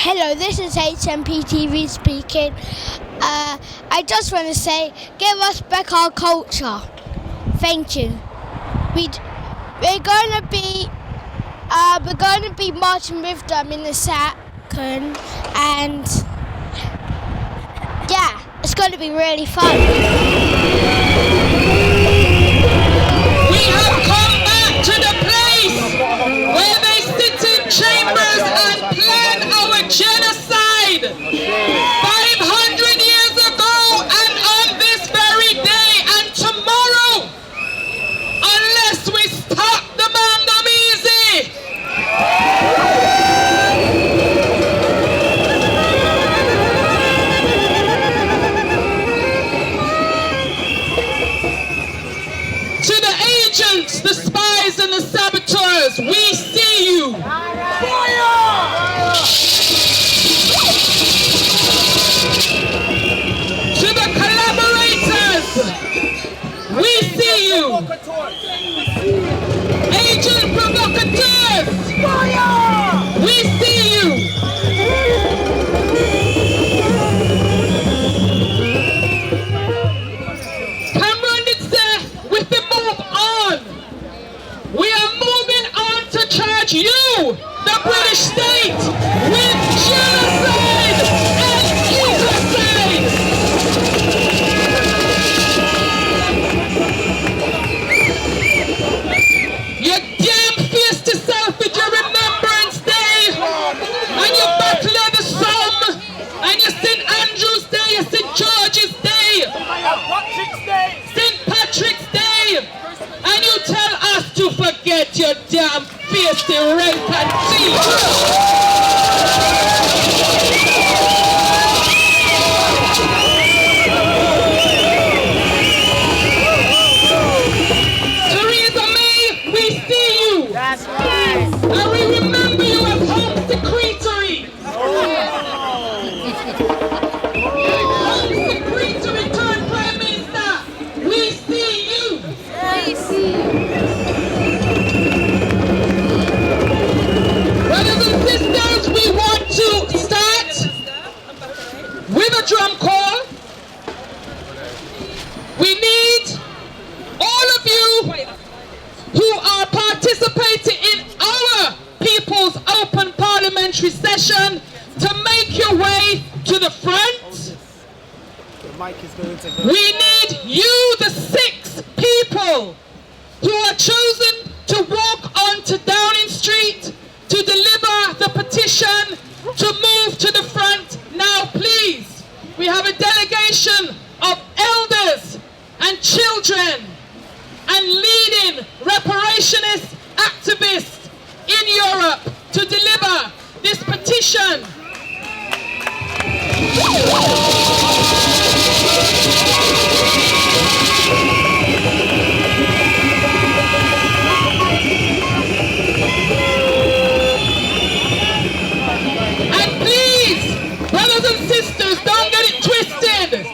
Hello, this is HMP TV speaking. I just want to say, give us back our culture. Thank you. We're going to be marching with them in a second, and yeah, it's going to be really fun. We have come back to the place where they sit in chambers and plan our genocide 500 years ago, and on this very day and tomorrow, unless we stop the Mangamese. To the agents, the spies and the saboteurs, we see you. To the collaborators, we see you. Agent provocateurs, we see you. Cameron did say, with the move on, we are moving on to charge you, the British state, with genocide and ecocide. You damn fierce to self with your Remembrance Day, and your Battle of the Somme, and your St. Andrew's Day, your St. George's Day, St. Patrick's Day, and you tell us to forget your damn fierce to rape and thief. Theresa May, we see you. That's right. And we remember you as Home Secretary. Home Secretary turned Prime Minister. We see you. Brothers and sisters, we want to start with a drum call. We need all of you who are participating in our People's Open Parliamentary Session to make your way to the front. We need you, the 6 people who are chosen to walk onto Downing Street to deliver the petition to move to the front now, please. We have a delegation of elders and children and leading reparationist activists in Europe to deliver this petition. And please, brothers and sisters, don't get it twisted.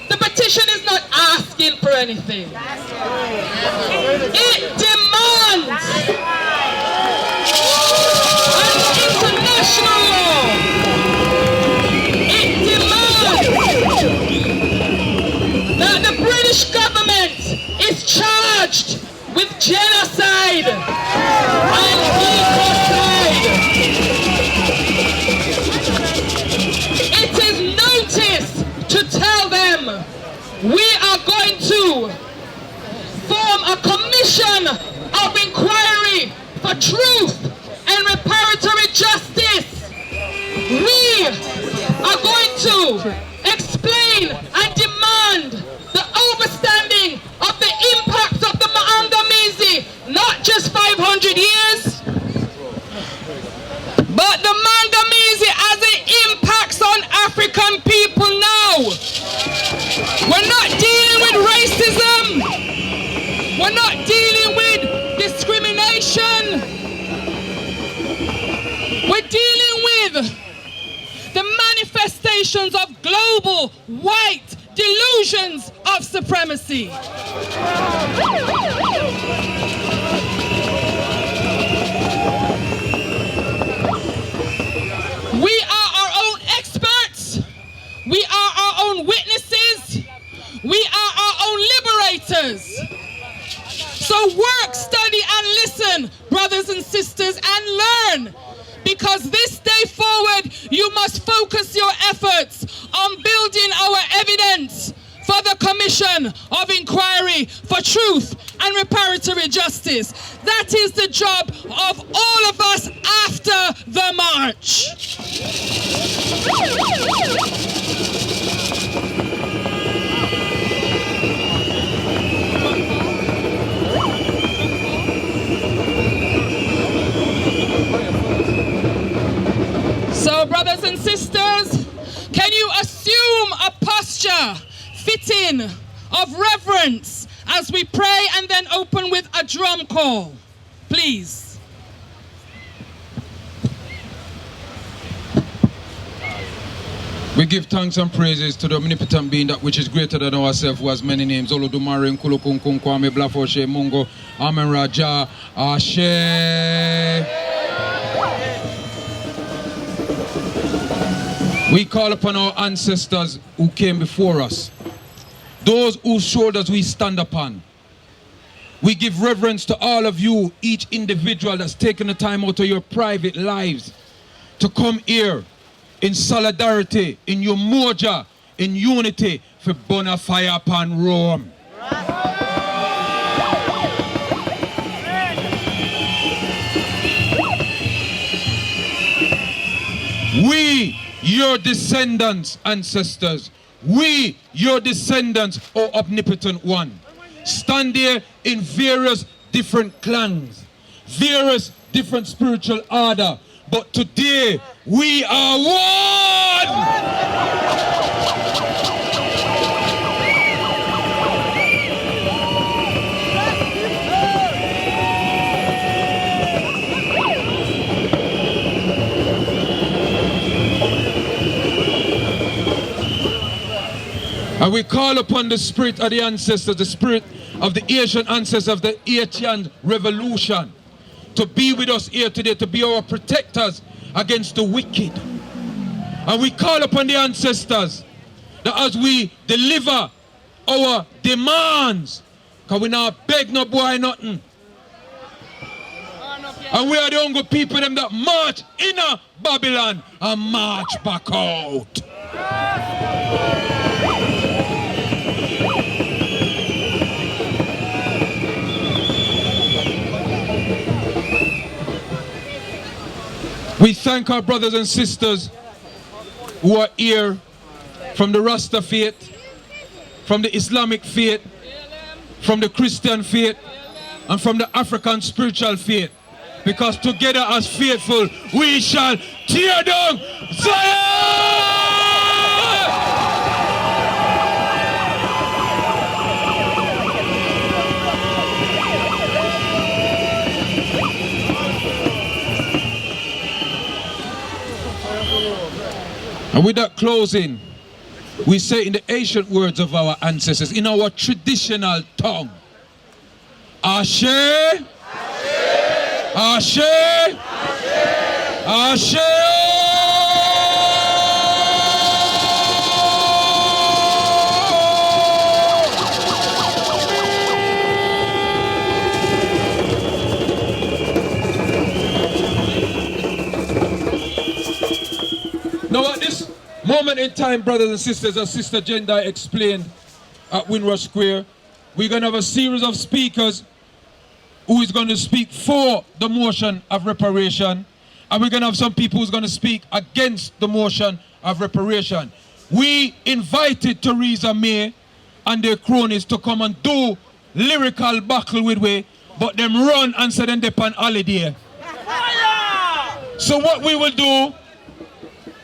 The petition is not asking for anything. It demands an international law. It demands that the British government is charged with genocide and ecocide. It is notice to tell them we are going to form a commission of inquiry for truth and reparatory justice. We are going to explain and demand the overstanding of the impact of the Mangamese, not just 500 years, but the Mangamese as it impacts on African people now. We're not dealing with racism. We're not dealing with discrimination. We're dealing with the manifestations of global white delusions of supremacy. We are work, study, and listen, brothers and sisters, and learn. Because this day forward, you must focus your efforts on building our evidence for the Commission of Inquiry for Truth and Reparatory Justice. That is the job of all of us after the march. So, brothers and sisters, can you assume a posture fitting of reverence as we pray and then open with a drum call, please? We give thanks and praises to the omnipotent being that which is greater than ourselves, who has many names. Olodumare, Nkulukunkun, Kwame, Blafoshe, Mungo, Amen Raja, Ashe. We call upon our ancestors who came before us, those whose shoulders we stand upon. We give reverence to all of you, each individual that's taken the time out of your private lives to come here in solidarity, in umoja, in unity, for burn fire upon Rome. We, your descendants, ancestors, we, your descendants, O omnipotent one, stand here in various different clans, various different spiritual order, but today we are one! And we call upon the spirit of the ancestors, the spirit of the Asian ancestors of the Asian revolution, to be with us here today, to be our protectors against the wicked. And we call upon the ancestors that as we deliver our demands, because we not beg no boy nothing. And we are the only people them that march in Babylon and march back out. We thank our brothers and sisters who are here from the Rasta faith, from the Islamic faith, from the Christian faith, and from the African spiritual faith. Because together as faithful, we shall tear down Zion! And with that closing, we say in the ancient words of our ancestors, in our traditional tongue, Ashe, Ashe, Ashe, Ashe. Now at this moment in time, brothers and sisters, as Sister Jendai explained at Windrush Square, we're going to have a series of speakers who is going to speak for the motion of reparation, and we're going to have some people who's going to speak against the motion of reparation. We invited Theresa May and their cronies to come and do lyrical battle with we, but them run and say them dip on holiday. So what we will do,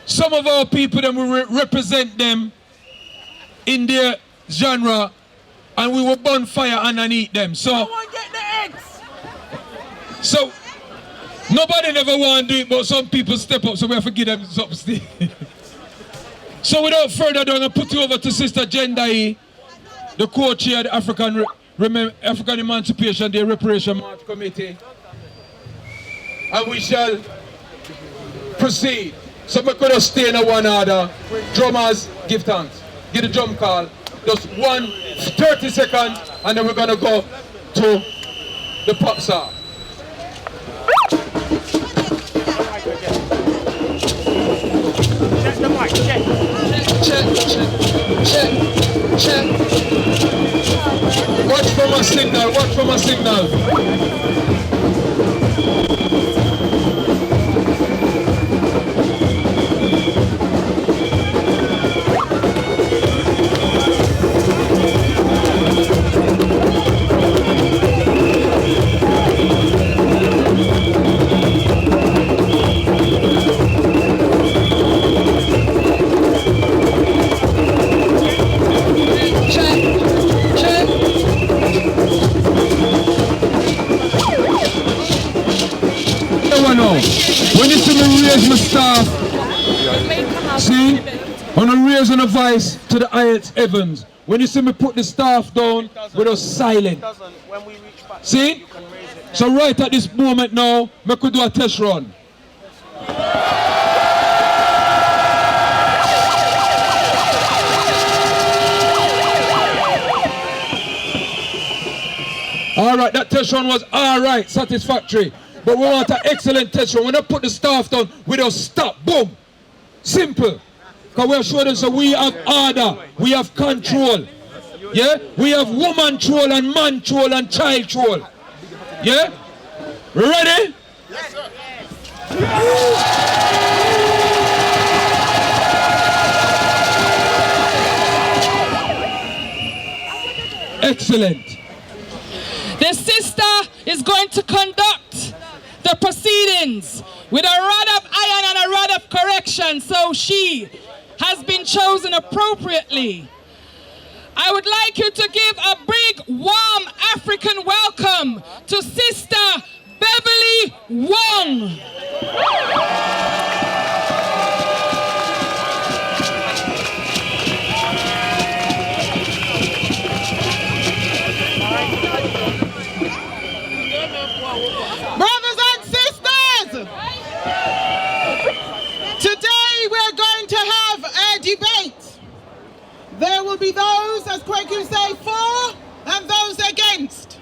some of our people then will represent them in their genre, and we will burn fire underneath them. So nobody never want to do it, but some people step up, so we have to give them something. So without further ado, I'm going to put you over to Sister Jendai, the co-chair of the African Emancipation Day Reparation March Committee. And we shall proceed. So we could have stay in a one order. Drummers, give thanks. Get the drum call. Just 30 seconds, and then we're going to go to the pops are. Check the mic, check. Check. Watch for my signal. When you see me raise my staff, see, on a raise and a vice to the highest heavens. When you see me put the staff down, we're just silent. See? So right at this moment now, I could do a test run. Alright, that test run was alright, satisfactory. But we want an excellent test run. When I put the staff down, we just stop. Boom. Simple. Because we're showing them so we have order. We have control. Yeah? We have woman control and man control and child control. Yeah? Ready? Yes, sir. Excellent. The sister is going to conduct the proceedings with a rod of iron and a rod of correction, so she has been chosen appropriately. I would like you to give a big, warm African welcome to Sister Beverly Wong. Brothers and sisters, today we're going to have a debate. There will be those, as Kwaku say, for and those against.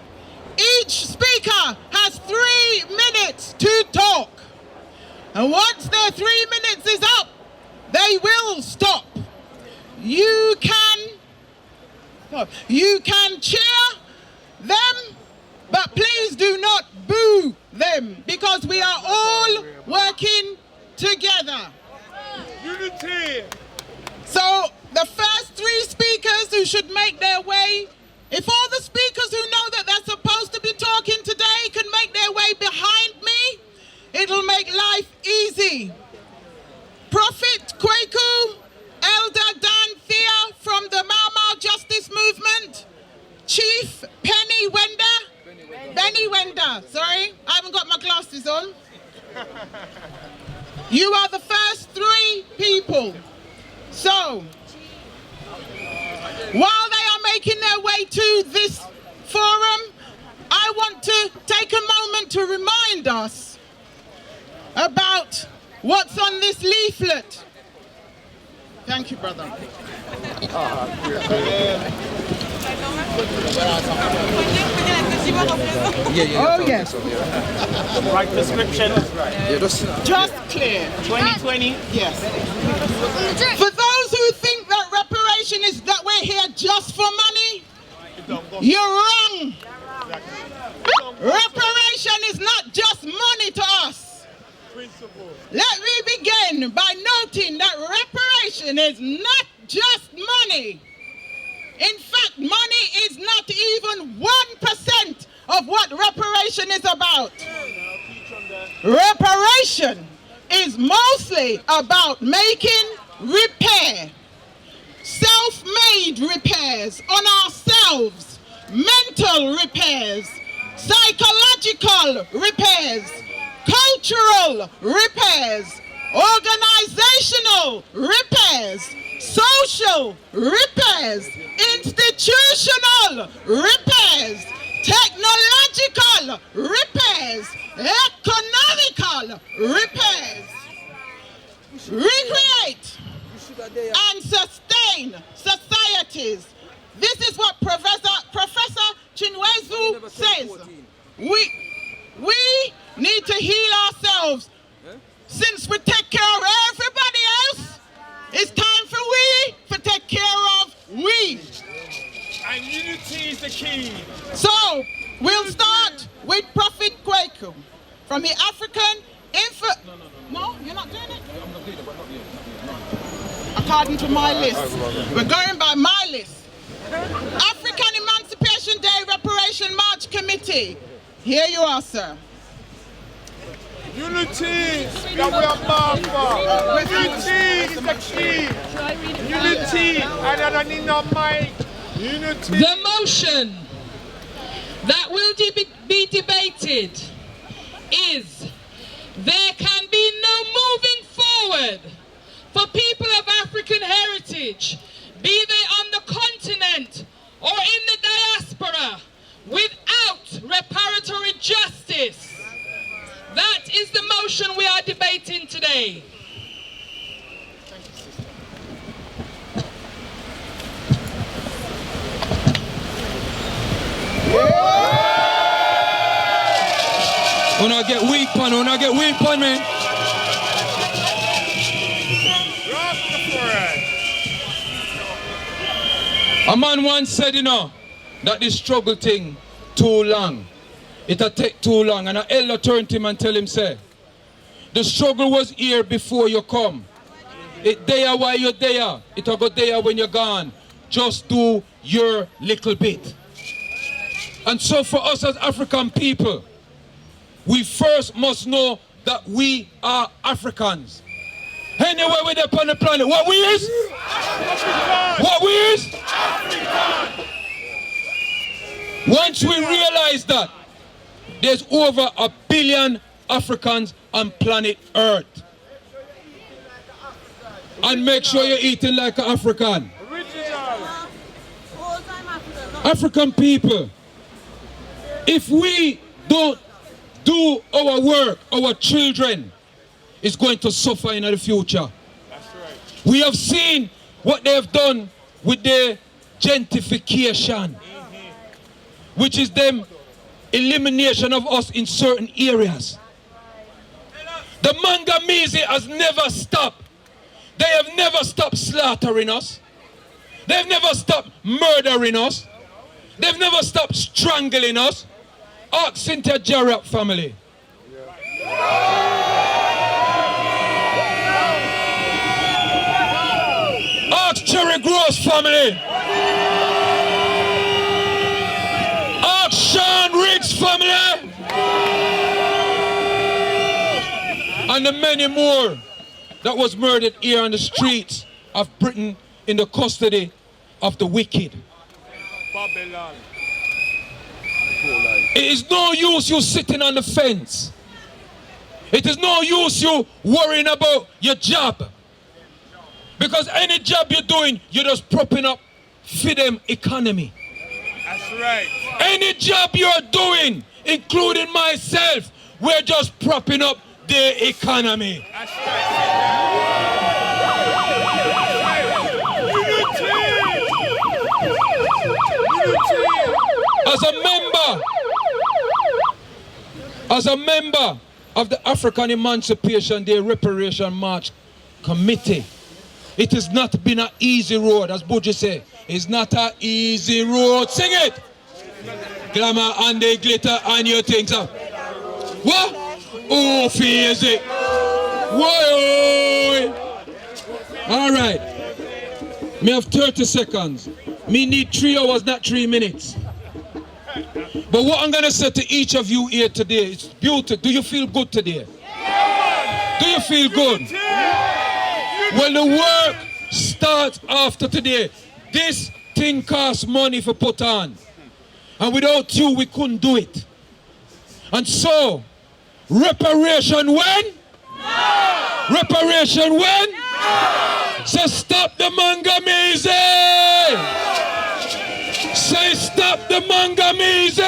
Each speaker has 3 minutes to talk. And once their 3 minutes is up, they will stop. You can cheer them, but please do not boo them, because we are all working together. Unity! So the first 3 speakers who should make their way, if all the speakers who know that they're supposed to be talking today can make their way behind me, it'll make life easy. Prophet Kwaku, Elder Dan Thea from the Mau Mau Justice Movement, Chief Benny Wender, sorry, I haven't got my glasses on. You are the first 3 people. So, while they are making their way to this forum, I want to take a moment to remind us about what's on this leaflet. Thank you, brother. Oh, yes. Right description. Just clear. 2020. Yes. For those who think that reparation is that we're here just for money, you're wrong. Reparation is not just money to us. Let me begin by noting that reparation is not just money. In fact, money is not even 1% of what reparation is about. Reparation is mostly about making repair. Self-made repairs on ourselves, mental repairs, psychological repairs, cultural repairs, organizational repairs, social repairs, institutional repairs, technological repairs, economical repairs. Recreate and sustain societies. This is what Professor Chinwezu says. we need to heal ourselves. Since we take care of everybody else, it's time for we to take care of we. And unity is the key. So, we'll start with Prophet Kwaku from the African No, you're not doing it? I'm not doing it, but not yet. According to my list. We're going by my list. African Emancipation Day Reparation March Committee. Here you are, sir. Unity that we are bound for. Unity is the key. Unity, and I need no mic. Unity. The motion that will be debated is there can be no moving forward for people of African heritage, be they on the continent or in the diaspora, without reparatory justice. That is the motion we are debating today. When I get weak on me. A man once said, that this struggle thing too long. It'll take too long. And an elder turned to him and tell him, say, the struggle was here before you come. It there while you're there. It'll go there when you're gone. Just do your little bit. And so for us as African people, we first must know that we are Africans. Anywhere we're there on the planet, what we is? African. What we is? African. Once we realize that, there's over 1 billion Africans on planet Earth. And make sure you're eating like an African. African people, if we don't do our work, our children is going to suffer in the future. That's right. We have seen what they have done with the gentrification, which is them elimination of us in certain areas. The Mangamese has never stopped. They have never stopped slaughtering us. They've never stopped murdering us. They've never stopped strangling us. Ask Cynthia Jarrett family. Ask Cherry Gross family. Ask Sean Riggs family. And the many more that was murdered here on the streets of Britain in the custody of the wicked. Babylon. It is no use you sitting on the fence. It is no use you worrying about your job. Because any job you're doing, you're just propping up for them economy. That's right. Any job you're doing, including myself, we're just propping up their economy. That's right. As a member of the African Emancipation Day Reparation March Committee, it has not been an easy road, as Buju say. It's not an easy road. Sing it! Glamour and the glitter and your things up. What? Oh, fears it. Whoa! All right. Me have 30 seconds. Me need 3 hours, not 3 minutes. But what I'm going to say to each of you here today is beautiful. Do you feel good today? Do you feel good? Well, the work starts after today. This thing costs money for put on. And without you, we couldn't do it. And so, reparation when? No! Reparation when? No! So stop the Mangamese! Say stop the Mangamese!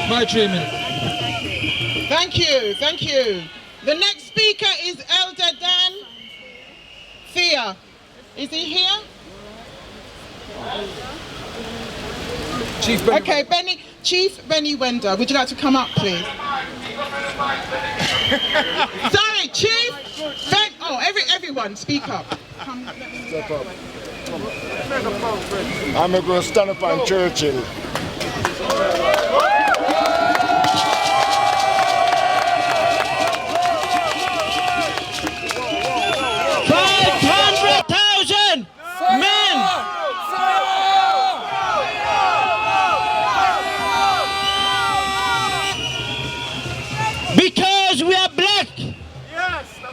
My 3 minutes. Thank you. The next speaker is Elder Dan Thea. Is he here? Chief Benny. Okay, Chief Benny Wender, would you like to come up, please? Sorry, Chief. Everyone, speak up. Come, let me Step up. I'm going to stand up on Churchill. 500,000 men. Because we are black.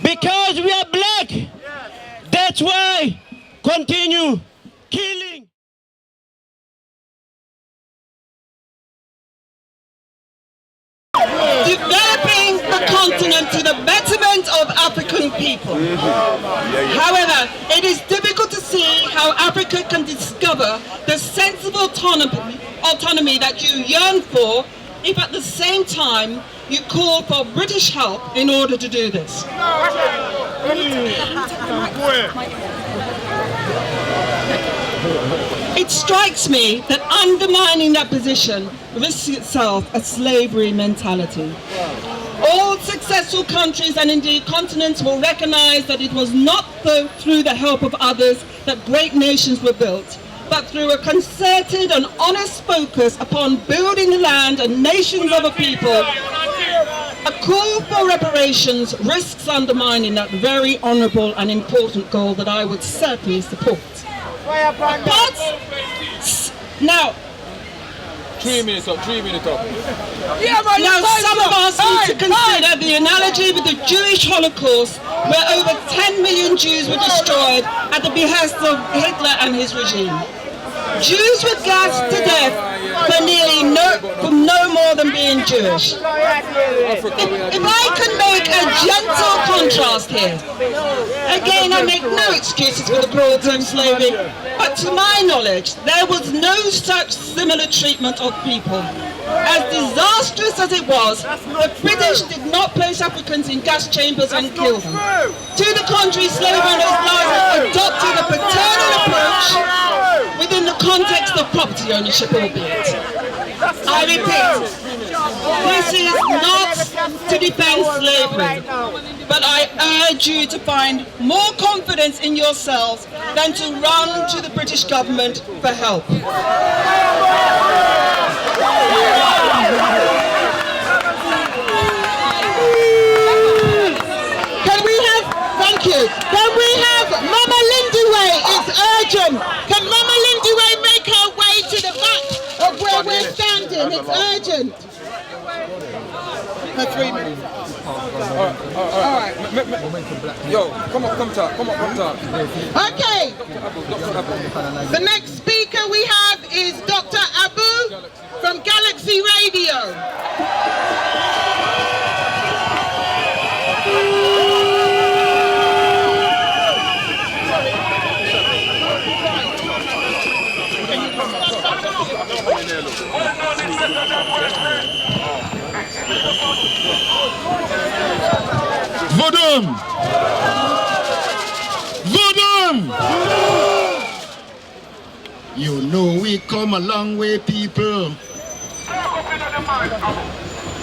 Because we are black. That's why continue killing. Developing the continent to the betterment of African people. However, it is difficult to see how Africa can discover the sensible autonomy that you yearn for if at the same time you call for British help in order to do this. It strikes me that undermining that position risks itself a slavery mentality. All successful countries and indeed continents will recognize that it was not through the help of others that great nations were built, but through a concerted and honest focus upon building the land and nations of a people. A call for reparations risks undermining that very honourable and important goal that I would certainly support. But now, 3 minutes up. now some of us need to consider the analogy with the Jewish Holocaust, where over 10 million Jews were destroyed at the behest of Hitler and his regime. Jews were gassed to death for no more than being Jewish. If I can make a gentle contrast here, again I make no excuses for the cruelty of slavery, but to my knowledge there was no such similar treatment of people. As disastrous as it was, the British did not place Africans in gas chambers and kill them. To the contrary, slavery owners adopted a paternal approach within the context of property ownership, albeit. I repeat, this is not to defend slavery, but I urge you to find more confidence in yourselves than to run to the British government for help. Thank you. Can we have Mama Lindiway? It's urgent. Can Mama Lindiway make her way to the back of where we're standing? It's urgent. For 3 minutes. All right. Yo, come talk. Okay. The next speaker we have is Dr. Abu from Galaxy Radio. Vodum! You know we come a long way, people.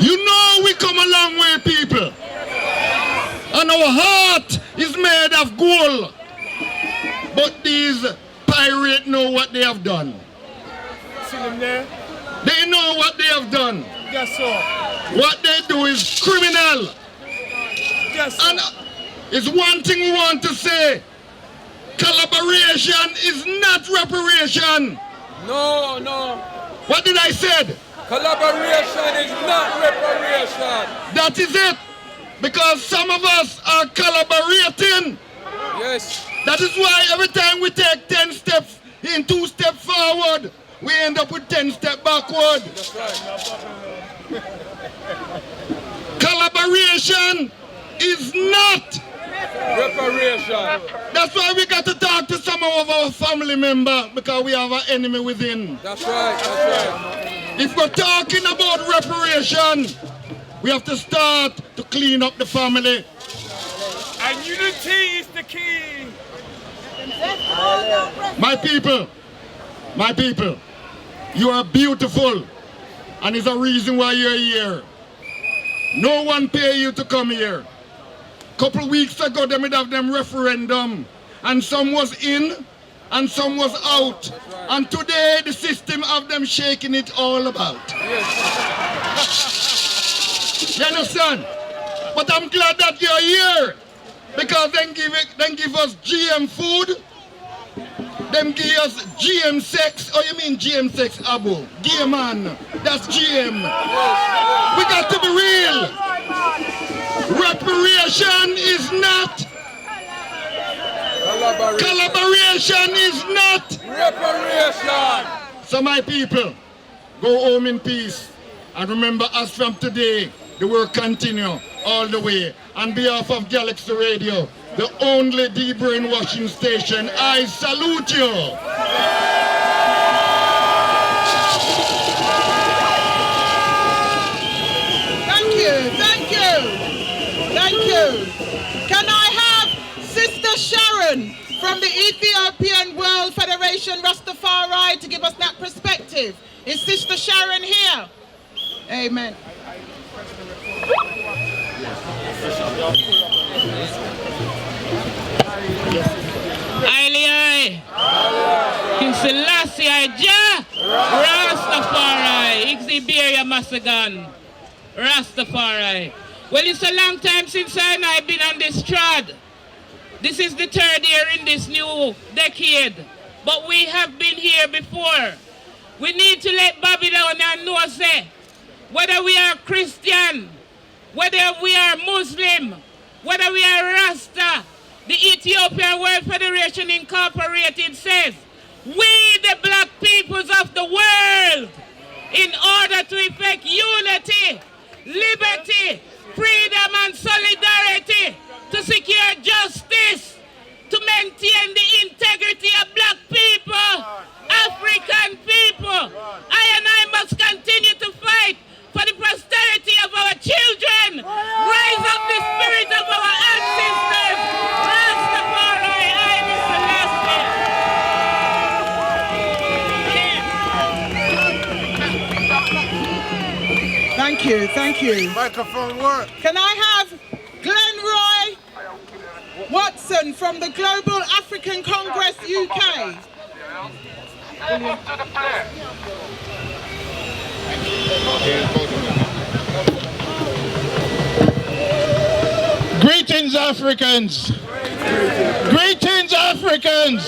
You know we come a long way, people. And our heart is made of gold. But these pirates know what they have done. See them there? They know what they have done. Yes, sir. What they do is criminal. Yes, sir. And it's one thing we want to say. Collaboration is not reparation. No. What did I say? Collaboration is not reparation. That is it. Because some of us are collaborating. Yes. That is why every time we take 10 steps in, 2 steps forward, we end up with 10 steps backward. That's right. Collaboration is not reparation. That's why we got to talk to some of our family members, because we have an enemy within. That's right. If we're talking about reparation, we have to start to clean up the family. And unity is the key. My people, My people, you are beautiful, and it's a reason why you're here. No one pay you to come here. Couple weeks ago, they would have them referendum, and some was in, and some was out. And today, the system of them shaking it all about. You understand? But I'm glad that you're here, because then give us GM food, them give us GM sex. Oh, you mean GM sex, Abu? GM man, that's GM. We got to be real. Reparation is not. Collaboration is not. Reparation. So my people, go home in peace. And remember, as from today, the work continue all the way. On behalf of Galaxy Radio, the only de-brainwashing station, I salute you. Thank you, thank you, thank you. Can I have Sister Sharon from the Ethiopian World Federation Rastafari to give us that perspective? Is Sister Sharon here? Amen. Aye, King Selassie, Jah, Rastafari, Ixiberia Masagan, Rastafari. Well, it's a long time since I've been on this trad. This is the third year in this new decade, but we have been here before. We need to let Babylon know, say, whether we are Christian, whether we are Muslim, whether we are Rasta, the Ethiopian World Federation Incorporated says, we the black peoples of the world, in order to effect unity, liberty, freedom and solidarity, to secure justice, to maintain the integrity of black people, African people, I must continue to fight for the prosperity of our children, raise up the spirit of our ancestors, Rastafari, Thank you, thank you. Microphone work. Can I have Glenroy Watson from the Global African Congress UK? Greetings, Africans. Greetings, Africans.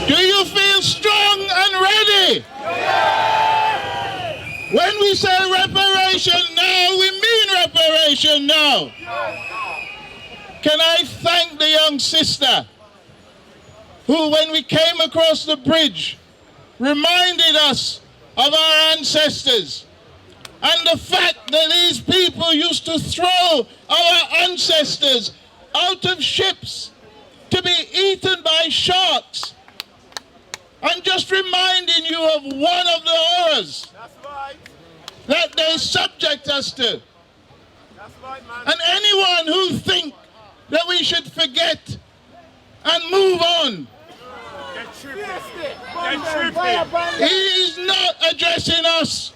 Do you feel strong and ready? When we say reparation now, we mean reparation now. Can I thank the young sister who, when we came across the bridge, reminded us of our ancestors and the fact that these people used to throw our ancestors out of ships to be eaten by sharks. I'm just reminding you of one of the horrors that they subject us to. And anyone who thinks that we should forget and move on, he is not addressing us.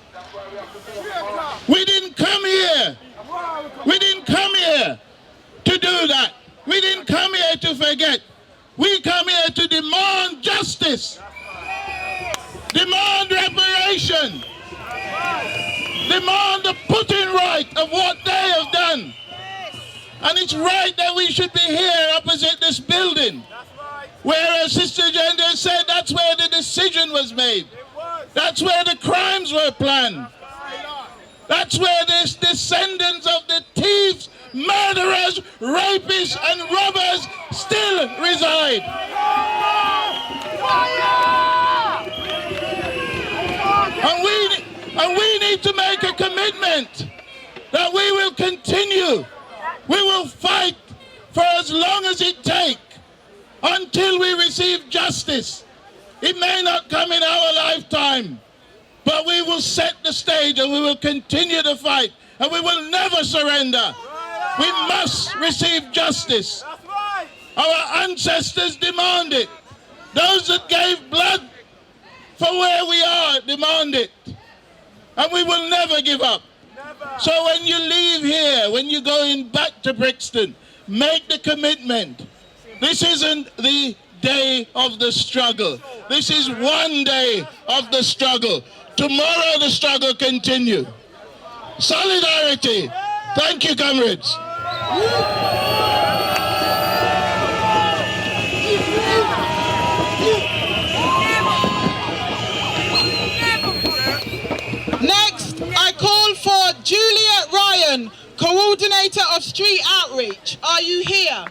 We didn't come here. We didn't come here to do that. We didn't come here to forget. We come here to demand justice, demand reparation, demand the putting right of what they have done. And it's right that we should be here opposite this building, where, as Sister Gender said, that's where the decision was made. That's where the crimes were planned. That's where the descendants of the thieves, murderers, rapists, and robbers still reside. And we need to make a commitment that we will continue. We will fight for as long as it takes until we receive justice. It may not come in our lifetime, but we will set the stage and we will continue to fight, and we will never surrender. We must receive justice. Our ancestors demand it. Those that gave blood for where we are demand it. And we will never give up. Never. So when you leave here, when you're going back to Brixton, make the commitment. This isn't the day of the struggle. This is one day of the struggle. Tomorrow the struggle continues. Solidarity. Thank you, comrades. Next, I call for Juliet Ryan, Coordinator of Street Outreach. Are you here?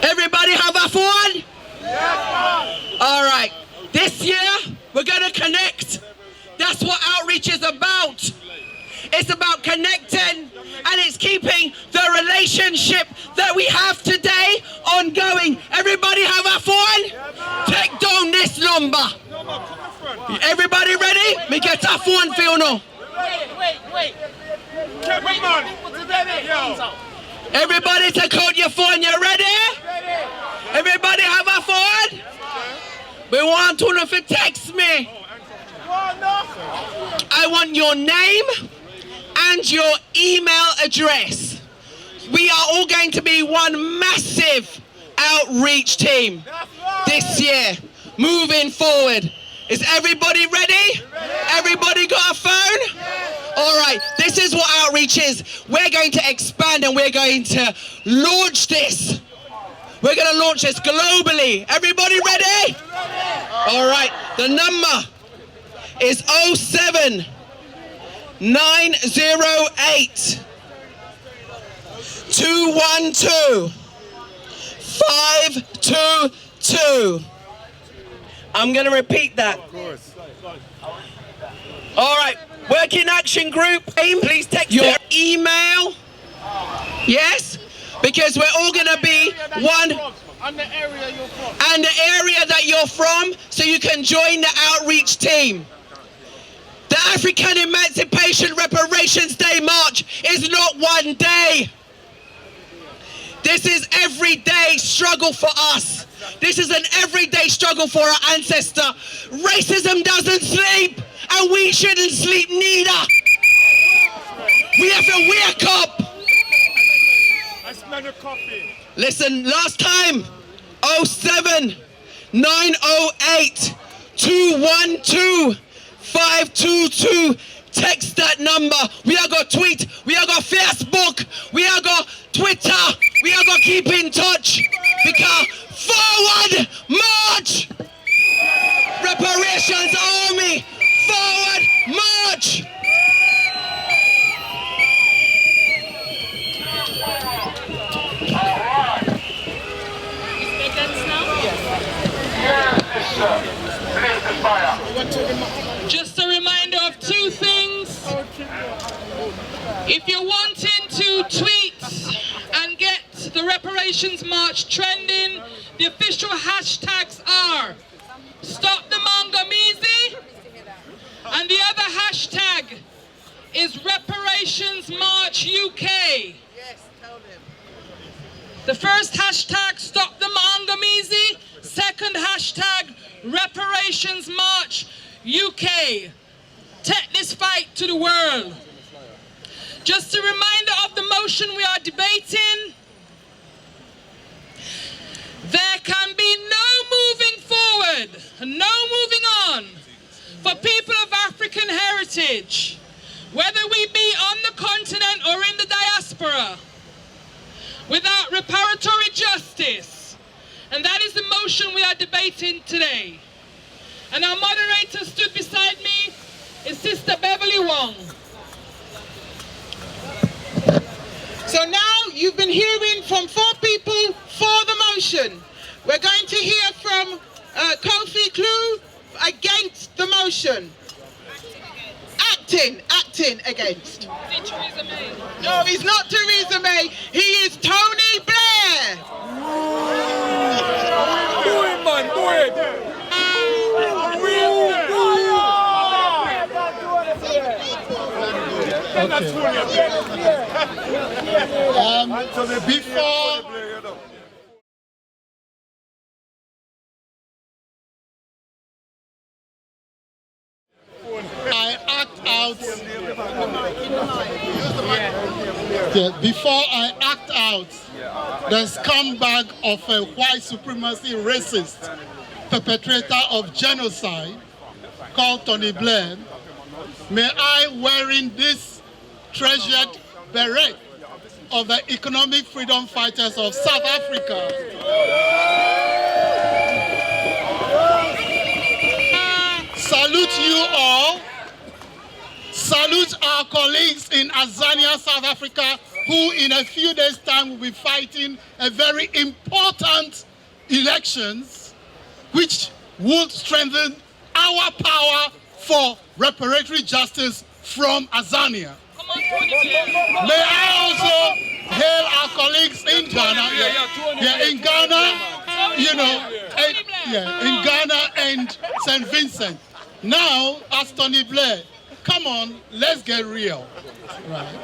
Everybody have a phone? Yes, all right. This year, we're going to connect. That's what outreach is about. It's about connecting, and it's keeping the relationship that we have today ongoing. Everybody have a phone? Take down this number. Everybody ready? Me get a phone for you now. Wait. Everybody take out your phone. You ready? Everybody have a phone? We want you to text me. I want your name and your email address. We are all going to be one massive outreach team this year, moving forward. Is everybody ready? Everybody got a phone? All right, this is what outreach is. We're going to expand and we're going to launch this. We're going to launch this globally. Everybody ready? All right, the number is 07 908 212 522. I'm going to repeat that. All right, Working Action Group, please text your email. Yes, because we're all going to be one. And the area you're from. And the area that you're from, so you can join the outreach team. The African Emancipation Reparations Day March is not one day. This is everyday struggle for us. This is an everyday struggle for our ancestor. Racism doesn't sleep, and we shouldn't sleep neither. We have to wake up. I smell your coffee. Listen, last time, 07 908 212 522. Text that number. We are going to tweet. We are going to Facebook. We are going to Twitter. We are going to keep in touch. Because forward march. Reparations Army. Forward march. Just a reminder of two things. If you're wanting to tweet and get the Reparations March trending, the official hashtags are Stop the Mangamizi, and the other hashtag is Reparations March UK. The first hashtag, Stop the Mangamizi. Second hashtag, Reparations March UK. Take this fight to the world. Just a reminder of the motion we are debating. There can be no moving forward, no moving on for people of African heritage, whether we be on the continent or in the diaspora, without reparatory justice. And that is the motion we are debating today. And our moderator stood beside me is Sister Beverly Wong. So now you've been hearing from 4 people for the motion. We're going to hear from Kofi Klue against the motion. Acting against. No, he's not Theresa May. He is Tony Blair. Do it, man, do it. Before I act out, the scumbag of a white supremacy racist perpetrator of genocide called Tony Blair, may I, wearing this treasured beret of the economic freedom fighters of South Africa, salute you all, salute our colleagues in Azania, South Africa, who in a few days' time will be fighting a very important elections which would strengthen our power for reparatory justice from Azania. May I also hail our colleagues in Ghana, in Ghana and St. Vincent. Now, as Tony Blair, come on, let's get real, right?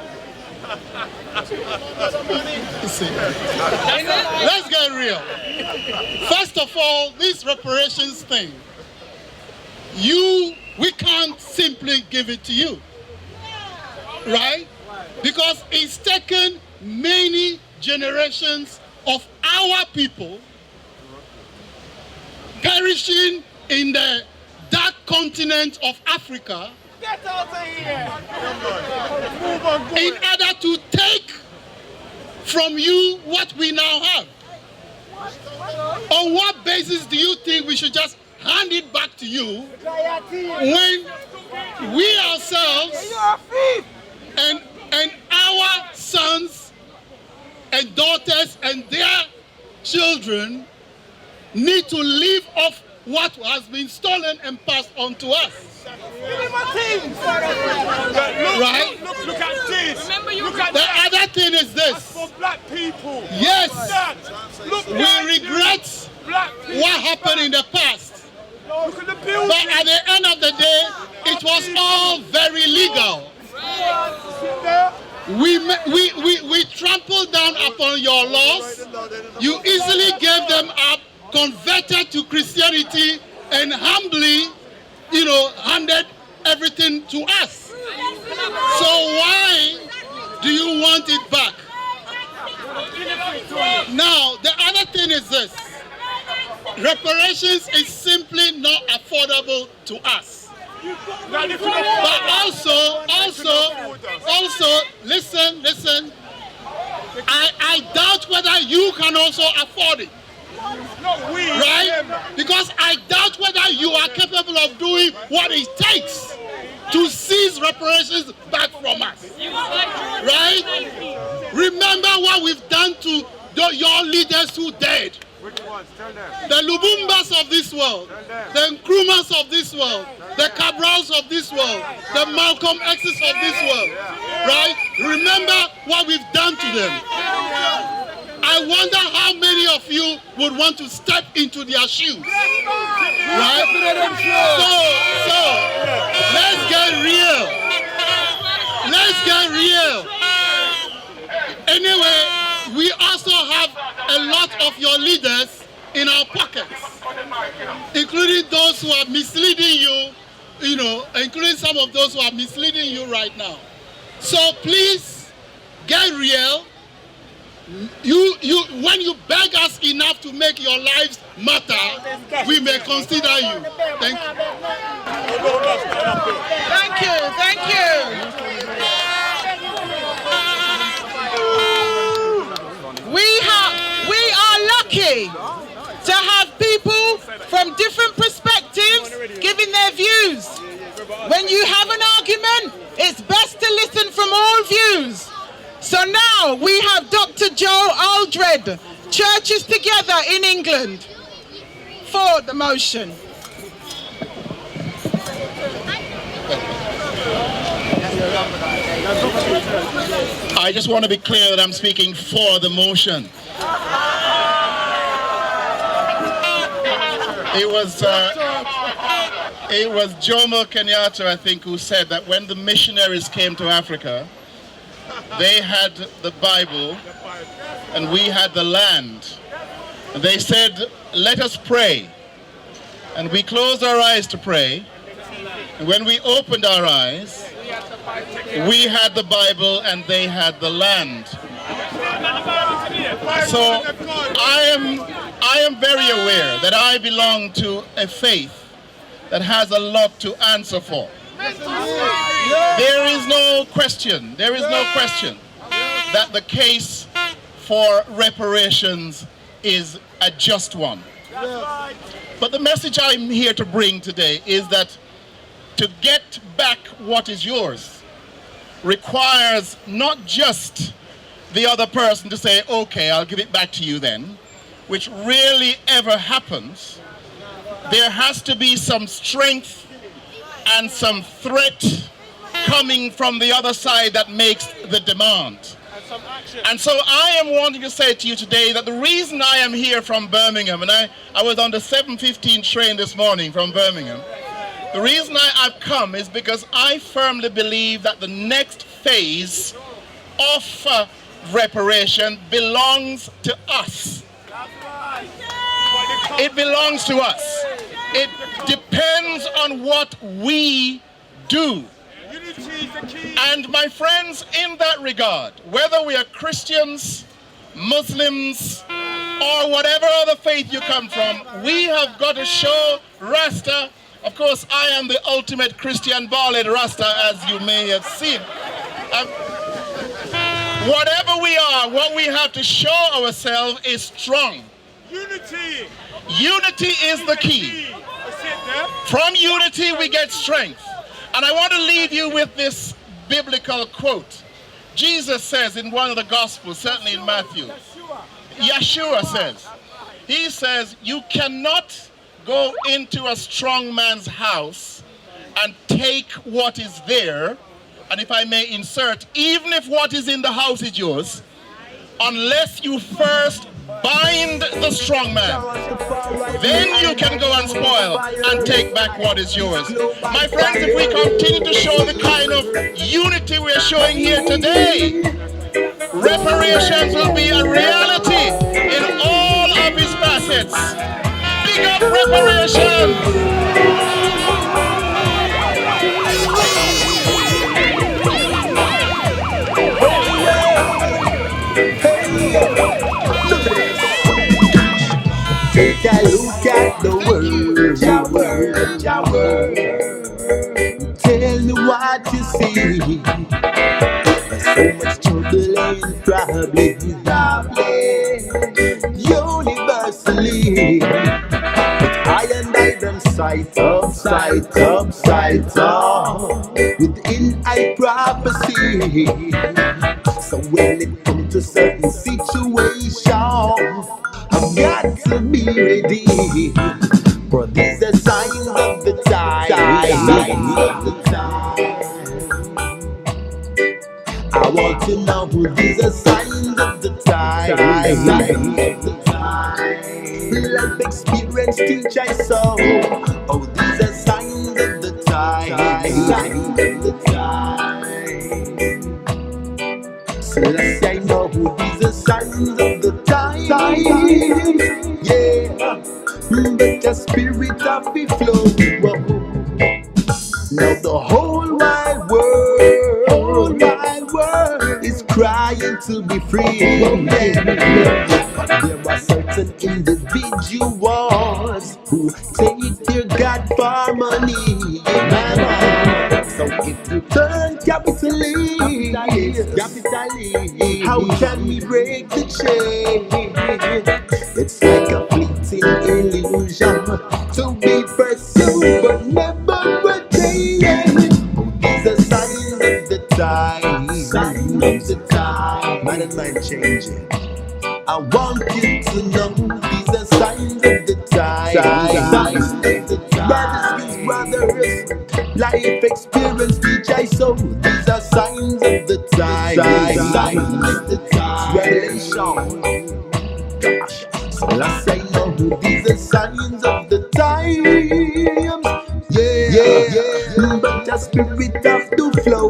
Let's get real. First of all, this reparations thing, we can't simply give it to you, right? Because it's taken many generations of our people perishing in the dark continent of Africa in order to take from you what we now have. On what basis do you think we should just hand it back to you when we ourselves and our sons and daughters and their children need to live off what has been stolen and passed on to us? Right? Look at this. The other thing is this. For black people. Yes, we regret what happened in the past. Look at the building. But at the end of the day, it was all very legal. We trampled down upon your laws. You easily gave them up, converted to Christianity, and humbly, handed everything to us. So why do you want it back? Now, the other thing is this. Reparations is simply not affordable to us. But also, listen. I doubt whether you can also afford it. Right? Because I doubt whether you are capable of doing what it takes to seize reparations back from us. Right? Remember what we've done to your leaders who died. Which ones? Tell them. The Lubumbas of this world, the Nkrumahs of this world, the Cabrals of this world, the Malcolm X's of this world. Right? Remember what we've done to them. I wonder how many of you would want to step into their shoes. Right? So let's get real. Let's get real. Anyway, we also have a lot of your leaders in our pockets, including those who are misleading you, including some of those who are misleading you right now. So please get real. When you beg us enough to make your lives matter, we may consider you. Thank you. Thank you. We are lucky to have people from different perspectives giving their views. When you have an argument, it's best to listen from all views. So now we have Dr. Joe Aldred, Churches Together in England, for the motion. I just want to be clear that I'm speaking for the motion. It was Jomo Kenyatta, I think, who said that when the missionaries came to Africa, they had the Bible and we had the land. And they said, let us pray. And we closed our eyes to pray. And when we opened our eyes, we had the Bible and they had the land. So I am very aware that I belong to a faith that has a lot to answer for. There is no question that the case for reparations is a just one. But the message I'm here to bring today is that to get back what is yours requires not just the other person to say, okay, I'll give it back to you then, which rarely ever happens. There has to be some strength and some threat coming from the other side that makes the demand. And so I am wanting to say to you today that the reason I am here from Birmingham, and I was on the 7:15 train this morning from Birmingham, the reason I've come is because I firmly believe that the next phase of reparation belongs to us. It belongs to us. It depends on what we do. And my friends, in that regard, whether we are Christians, Muslims, or whatever other faith you come from, we have got to show Rasta. Of course, I am the ultimate Christian bald-head Rasta, as you may have seen. Whatever we are, what we have to show ourselves is strong. Unity. Unity is the key. From unity we get strength. And I want to leave you with this biblical quote. Jesus says in one of the Gospels, certainly in Matthew, Yeshua says, he says, you cannot go into a strong man's house and take what is there, and if I may insert, even if what is in the house is yours, unless you first bind the strong man. Then you can go and spoil and take back what is yours. My friends, if we continue to show the kind of unity we're showing here today, reparations will be a reality in all of its facets. Big up reparations! Take a look at the world, your world. Tell me what you see. There's so much trouble and problem, universally. But I and I them sight up, within I prophecy. So when it comes to certain situations, I've got to be ready, for these are signs of the time. I want to know who these are signs of the time. Life experience teach I saw. Oh, these are signs of the time. So let's say know who these are signs of the time. Yeah, but the spirit of the flow. Now the whole wide world is crying to be free. There are certain individuals who take their God for money. So if you turn capitalist, how can we break the chain? It's like a fleeting illusion to be pursued but never attained. These are signs of the time. Man and mind changing. I want you to know these are signs of the time. Brothers, life experience teach I so. These are signs of the time. Revelation. So last I know these are signs of the time. Yeah. the spirit of the flow.